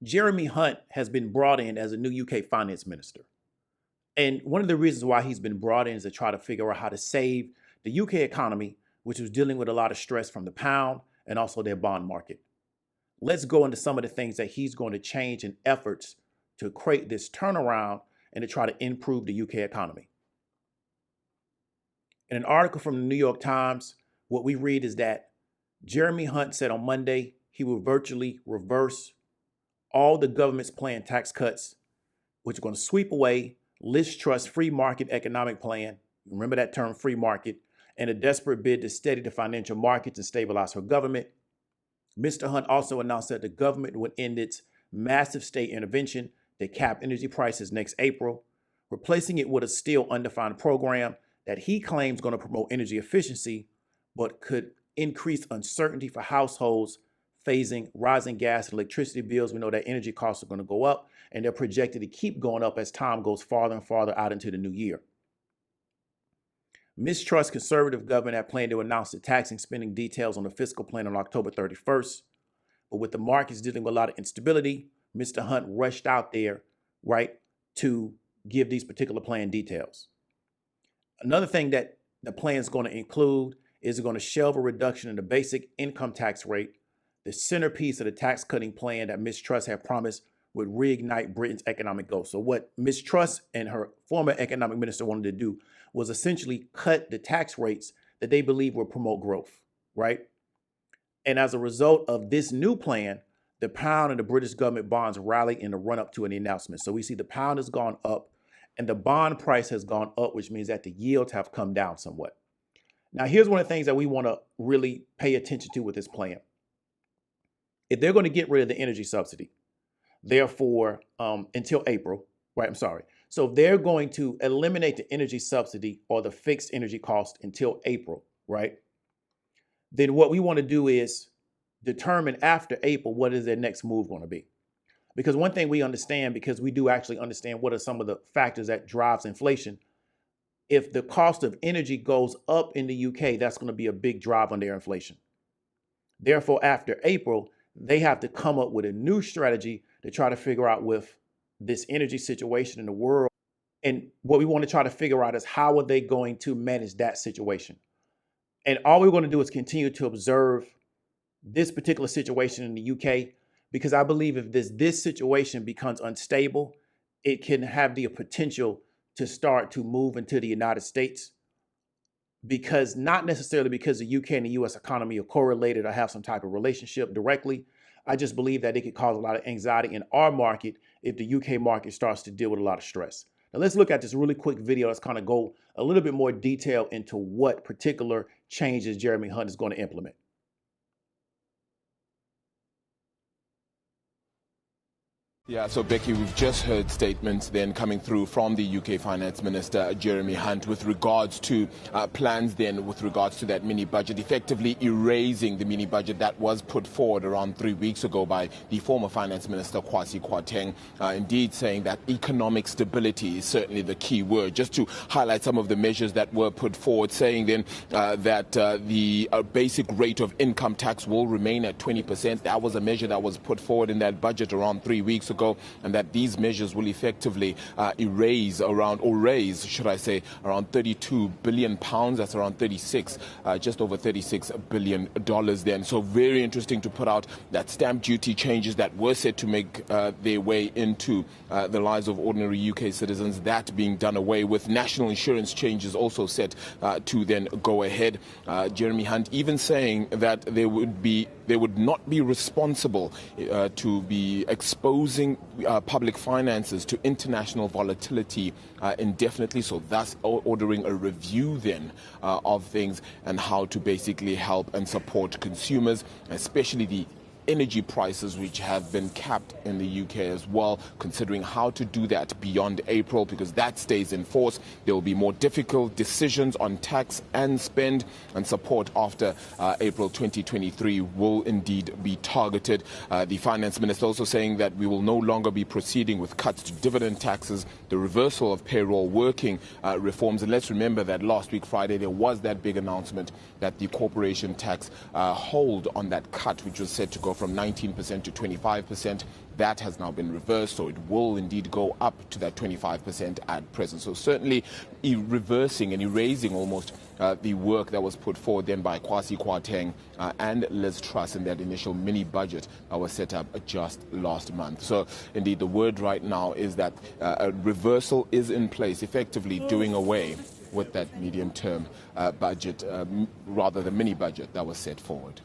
Jeremy Hunt has been brought in as a new UK finance minister. And one of the reasons why he's been brought in is to try to figure out how to save the UK economy, which was dealing with a lot of stress from the pound and also their bond market. Let's go into some of the things that he's going to change in efforts to create this turnaround and to try to improve the UK economy. In an article from the New York Times, what we read is that Jeremy Hunt said on Monday he will virtually reverse all the government's planned tax cuts, which are going to sweep away Liz Truss' free market economic plan. Remember that term, free market, and a desperate bid to steady the financial markets and stabilize her government. Mr. Hunt also announced that the government would end its massive state intervention to cap energy prices next April, replacing it with a still undefined program that he claims is going to promote energy efficiency, but could increase uncertainty for households facing rising gas and electricity bills. We know that energy costs are going to go up, and they're projected to keep going up as time goes farther and farther out into the new year. Ms. Truss' conservative government had planned to announce the taxing spending details on the fiscal plan on October 31st. But with the markets dealing with a lot of instability, Mr. Hunt rushed out there, right, to give these particular plan details. Another thing that the plan is going to include is going to shelve a reduction in the basic income tax rate, the centerpiece of the tax cutting plan that Ms. Truss had promised would reignite Britain's economic growth. So what Ms. Truss and her former economic minister wanted to do was essentially cut the tax rates that they believe will promote growth, right? And as a result of this new plan, the pound and the British government bonds rallied in the run-up to an announcement. So we see the pound has gone up and the bond price has gone up, which means that the yields have come down somewhat. Now, here's one of the things that we want to really pay attention to with this plan. If they're going to get rid of the energy subsidy, therefore, until April, right? I'm sorry. So if they're going to eliminate the energy subsidy or the fixed energy cost until April, right? Then what we want to do is determine after April, what is their next move going to be? Because one thing we understand, because we do actually understand what are some of the factors that drives inflation. If the cost of energy goes up in the UK, that's going to be a big drive on their inflation. Therefore, after April, they have to come up with a new strategy to try to figure out with this energy situation in the world. And what we want to try to figure out is how are they going to manage that situation? And all we're going to do is continue to observe this particular situation in the UK, because I believe if this situation becomes unstable, it can have the potential to start to move into the United States, because not necessarily because the UK and the US economy are correlated or have some type of relationship directly. I just believe that it could cause a lot of anxiety in our market if the UK market starts to deal with a lot of stress. Now let's look at this really quick video that's kind of go a little bit more detail into what particular changes Jeremy Hunt is going to implement. Yeah, so Becky, we've just heard statements then coming through from the UK Finance Minister, Jeremy Hunt, with regards to plans then with regards to that mini budget, effectively erasing the mini budget that was put forward around 3 weeks ago by the former Finance Minister, Kwasi Kwarteng, indeed saying that economic stability is certainly the key word. Just to highlight some of the measures that were put forward, saying then that the basic rate of income tax will remain at 20%. That was a measure that was put forward in that budget around 3 weeks ago, and that these measures will effectively raise around 32 billion pounds. That's around just over $36 billion then. So very interesting to put out that stamp duty changes that were set to make their way into the lives of ordinary UK citizens, that being done away with. National insurance changes also set to then go ahead. Jeremy Hunt even saying that they would not be responsible to be exposing public finances to international volatility indefinitely, so thus ordering a review then of things and how to basically help and support consumers, especially the energy prices, which have been capped in the UK as well, considering how to do that beyond April, because that stays in force. There will be more difficult decisions on tax and spend, and support after April 2023 will indeed be targeted. The Finance Minister also saying that we will no longer be proceeding with cuts to dividend taxes, the reversal of payroll working reforms. And let's remember that last week, Friday, there was that big announcement that the corporation tax hold on that cut, which was set to go from 19% to 25%. That has now been reversed, so it will indeed go up to that 25% at present. So certainly reversing and erasing almost the work that was put forward then by Kwasi Kwarteng and Liz Truss in that initial mini budget that was set up just last month. So indeed the word right now is that a reversal is in place, effectively doing away with that medium-term budget, rather the mini budget that was set forward.